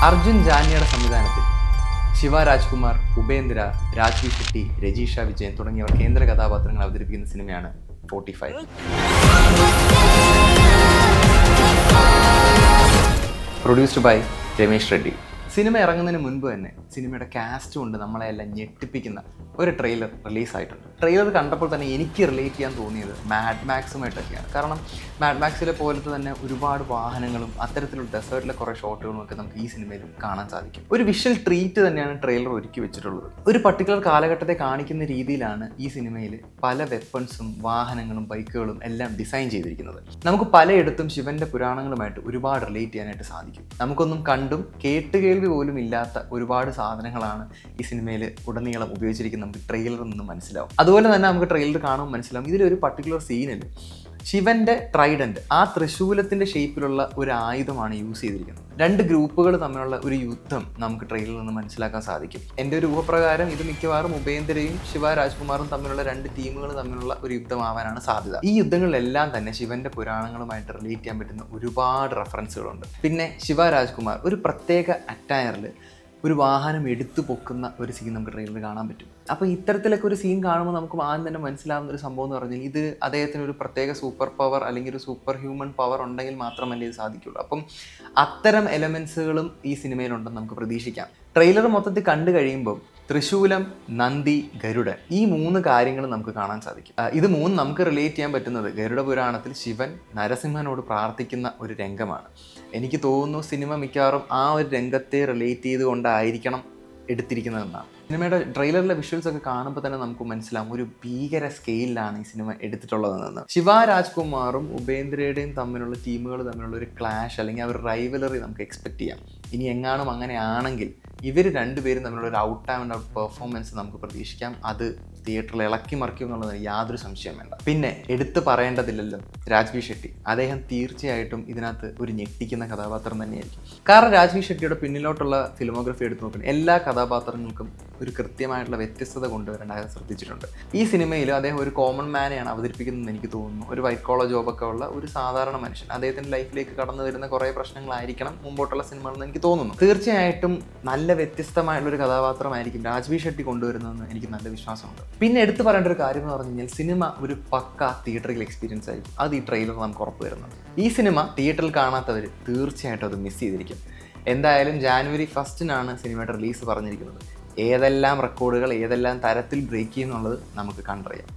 അർജുൻ ജാന്യയുടെ സംവിധാനത്തിൽ ശിവ രാജ്കുമാർ, ഉപേന്ദ്ര, രാജ്വി ഷെട്ടി, രജീഷ വിജയൻ തുടങ്ങിയവർ കേന്ദ്ര കഥാപാത്രങ്ങൾ അവതരിപ്പിക്കുന്ന സിനിമയാണ് 45. Produced by Ramesh Reddy. സിനിമ ഇറങ്ങുന്നതിന് മുൻപ് തന്നെ സിനിമയുടെ കാസ്റ്റ് കൊണ്ട് നമ്മളെല്ലാം ഞെട്ടിപ്പിക്കുന്ന ഒരു ട്രെയിലർ റിലീസായിട്ടുണ്ട്. ട്രെയിലർ കണ്ടപ്പോൾ തന്നെ എനിക്ക് റിലേറ്റ് ചെയ്യാൻ തോന്നിയത് മാഡ് മാക്സുമായിട്ടൊക്കെയാണ്. കാരണം മാഡ് മാക്സിലെ പോലത്തെ തന്നെ ഒരുപാട് വാഹനങ്ങളും അത്തരത്തിലുള്ള ഡെസേർട്ടിലെ കുറേ ഷോട്ടുകളും ഒക്കെ നമുക്ക് ഈ സിനിമയിലും കാണാൻ സാധിക്കും. ഒരു വിഷ്വൽ ട്രീറ്റ് തന്നെയാണ് ട്രെയിലർ ഒരുക്കി വെച്ചിട്ടുള്ളത്. ഒരു പർട്ടിക്കുലർ കാലഘട്ടത്തെ കാണിക്കുന്ന രീതിയിലാണ് ഈ സിനിമയിൽ പല വെപ്പൺസും വാഹനങ്ങളും ബൈക്കുകളും എല്ലാം ഡിസൈൻ ചെയ്തിരിക്കുന്നത്. നമുക്ക് പലയിടത്തും ശിവന്റെ പുരാണങ്ങളുമായിട്ട് ഒരുപാട് റിലേറ്റ് ചെയ്യാനായിട്ട് സാധിക്കും. നമുക്കൊന്നും കണ്ടും കേട്ടുകേൾവി പോലും ഇല്ലാത്ത ഒരുപാട് സാധനങ്ങളാണ് ഈ സിനിമയിൽ ഉടനീളം ഉപയോഗിച്ചിരിക്കുന്നത്. നമുക്ക് ട്രെയിലറിൽ നിന്ന് മനസ്സിലാവും. അതുപോലെ തന്നെ നമുക്ക് ട്രെയിലർ കാണുമ്പോൾ മനസ്സിലാവും ഇതിലൊരു പർട്ടിക്കുലർ സീനിൽ ശിവന്റെ ട്രൈഡന്റ്, ആ തൃശൂലത്തിന്റെ ഷേപ്പിലുള്ള ഒരു ആയുധമാണ് യൂസ് ചെയ്തിരിക്കുന്നത്. രണ്ട് ഗ്രൂപ്പുകൾ തമ്മിലുള്ള ഒരു യുദ്ധം നമുക്ക് ട്രെയിലറിൽ നിന്ന് മനസ്സിലാക്കാൻ സാധിക്കും. എൻ്റെ ഒരു ഊഹപ്രകാരം ഇത് മിക്കവാറും ഉപേന്ദ്രയും ശിവ രാജ്കുമാറും തമ്മിലുള്ള രണ്ട് ടീമുകൾ തമ്മിലുള്ള ഒരു യുദ്ധമാവാനാണ് സാധ്യത. ഈ യുദ്ധങ്ങളിലെല്ലാം തന്നെ ശിവന്റെ പുരാണങ്ങളുമായിട്ട് റിലേറ്റ് ചെയ്യാൻ പറ്റുന്ന ഒരുപാട് റെഫറൻസുകളുണ്ട്. പിന്നെ ശിവ രാജ്കുമാർ ഒരു പ്രത്യേക അറ്റയറിൽ ഒരു വാഹനം എടുത്തു പൊക്കുന്ന ഒരു സീൻ നമുക്ക് ട്രെയിലറിൽ കാണാൻ പറ്റും. അപ്പോൾ ഇത്തരത്തിലൊക്കെ ഒരു സീൻ കാണുമ്പോൾ നമുക്ക് ആദ്യം തന്നെ മനസ്സിലാവുന്ന ഒരു സംഭവം എന്ന് പറഞ്ഞാൽ ഇത് അദ്ദേഹത്തിന് ഒരു പ്രത്യേക സൂപ്പർ പവർ അല്ലെങ്കിൽ ഒരു സൂപ്പർ ഹ്യൂമൻ പവർ ഉണ്ടെങ്കിൽ മാത്രമല്ലേ ഇത് സാധിക്കുള്ളൂ. അപ്പം അത്തരം എലമെൻസുകളും ഈ സിനിമയിലുണ്ടെന്ന് നമുക്ക് പ്രതീക്ഷിക്കാം. ട്രെയിലർ മൊത്തത്തിൽ കണ്ടു കഴിയുമ്പോൾ തൃശൂലം, നന്ദി, ഗരുഡൻ, ഈ 3 കാര്യങ്ങൾ നമുക്ക് കാണാൻ സാധിക്കും. ഇത് 3 നമുക്ക് റിലേറ്റ് ചെയ്യാൻ പറ്റുന്നത് ഗരുഡ പുരാണത്തിൽ ശിവൻ നരസിംഹനോട് പ്രാർത്ഥിക്കുന്ന ഒരു രംഗമാണ്. എനിക്ക് തോന്നുന്നു സിനിമ മിക്കവാറും ആ ഒരു രംഗത്തെ റിലേറ്റ് ചെയ്തുകൊണ്ടായിരിക്കണം എടുത്തിരിക്കുന്നതെന്നാണ്. സിനിമയുടെ ട്രെയിലറിലെ വിഷ്വൽസ് ഒക്കെ കാണുമ്പോൾ തന്നെ നമുക്ക് മനസ്സിലാവും ഒരു ഭീകര സ്കെയിലാണ് ഈ സിനിമ എടുത്തിട്ടുള്ളതെന്ന്. ശിവ രാജ്കുമാറും ഉപേന്ദ്രയുടെയും തമ്മിലുള്ള ടീമുകൾ തമ്മിലുള്ള ഒരു ക്ലാഷ് അല്ലെങ്കിൽ ആ ഒരു റൈവലറി നമുക്ക് എക്സ്പെക്ട് ചെയ്യാം. ഇനി എങ്ങാനും അങ്ങനെയാണെങ്കിൽ ഇവർ രണ്ടുപേരും തമ്മിലുള്ള ഒരു ഔട്ട് ആൻഡ് ഔട്ട് പെർഫോമൻസ് നമുക്ക് പ്രതീക്ഷിക്കാം. അത് തിയേറ്ററിൽ ഇളക്കി മറിക്കും എന്നുള്ളതിന് യാതൊരു സംശയം വേണ്ട. പിന്നെ എടുത്തു പറയേണ്ടതില്ലല്ലോ രാജ്വി ഷെട്ടി. അദ്ദേഹം തീർച്ചയായിട്ടും ഇതിനകത്ത് ഒരു ഞെട്ടിക്കുന്ന കഥാപാത്രം തന്നെയായിരിക്കും. കാരണം രാജ്വി ഷെട്ടിയുടെ പിന്നിലോട്ടുള്ള ഫിലിമോഗ്രഫി എടുത്ത് നോക്കുന്നത് എല്ലാ കഥാപാത്രങ്ങൾക്കും ഒരു കൃത്യമായിട്ടുള്ള വ്യത്യസ്തത കൊണ്ടുവരാൻ അദ്ദേഹം ശ്രദ്ധിച്ചിട്ടുണ്ട്. ഈ സിനിമയിൽ അദ്ദേഹം ഒരു കോമൺ മാനെയാണ് അവതരിപ്പിക്കുന്നതെന്ന് എനിക്ക് തോന്നുന്നു. ഒരു വൈറ്റ് കോളർ ജോബൊക്കെ ഉള്ള ഒരു സാധാരണ മനുഷ്യൻ. അദ്ദേഹത്തിൻ്റെ ലൈഫിലേക്ക് കടന്നു വരുന്ന കുറേ പ്രശ്നങ്ങളായിരിക്കണം മുമ്പോട്ടുള്ള സിനിമകളെന്ന് എനിക്ക് തോന്നുന്നു. തീർച്ചയായിട്ടും നല്ല വ്യത്യസ്തമായിട്ടുള്ളൊരു കഥാപാത്രമായിരിക്കും രാജ്വി ഷെട്ടി കൊണ്ടുവരുന്നതെന്ന് എനിക്ക് നല്ല വിശ്വാസമുണ്ട്. പിന്നെ എടുത്തു പറയേണ്ട ഒരു കാര്യം എന്ന് പറഞ്ഞു കഴിഞ്ഞാൽ സിനിമ ഒരു പക്ക തിയേറ്ററിൽ എക്സ്പീരിയൻസ് ആയിരിക്കും. അത് ഈ ട്രെയിലർ നമുക്ക് ഉറപ്പ് വരുന്നുണ്ട്. ഈ സിനിമ തിയേറ്ററിൽ കാണാത്തവർ തീർച്ചയായിട്ടും അത് മിസ് ചെയ്തിരിക്കും. എന്തായാലും ജാനുവരി 1 സിനിമയുടെ റിലീസ് പറഞ്ഞിരിക്കുന്നത്. ഏതെല്ലാം റെക്കോർഡുകൾ ഏതെല്ലാം തരത്തിൽ ബ്രേക്ക് ചെയ്യുന്നുള്ളത് നമുക്ക് കണ്ടറിയാം.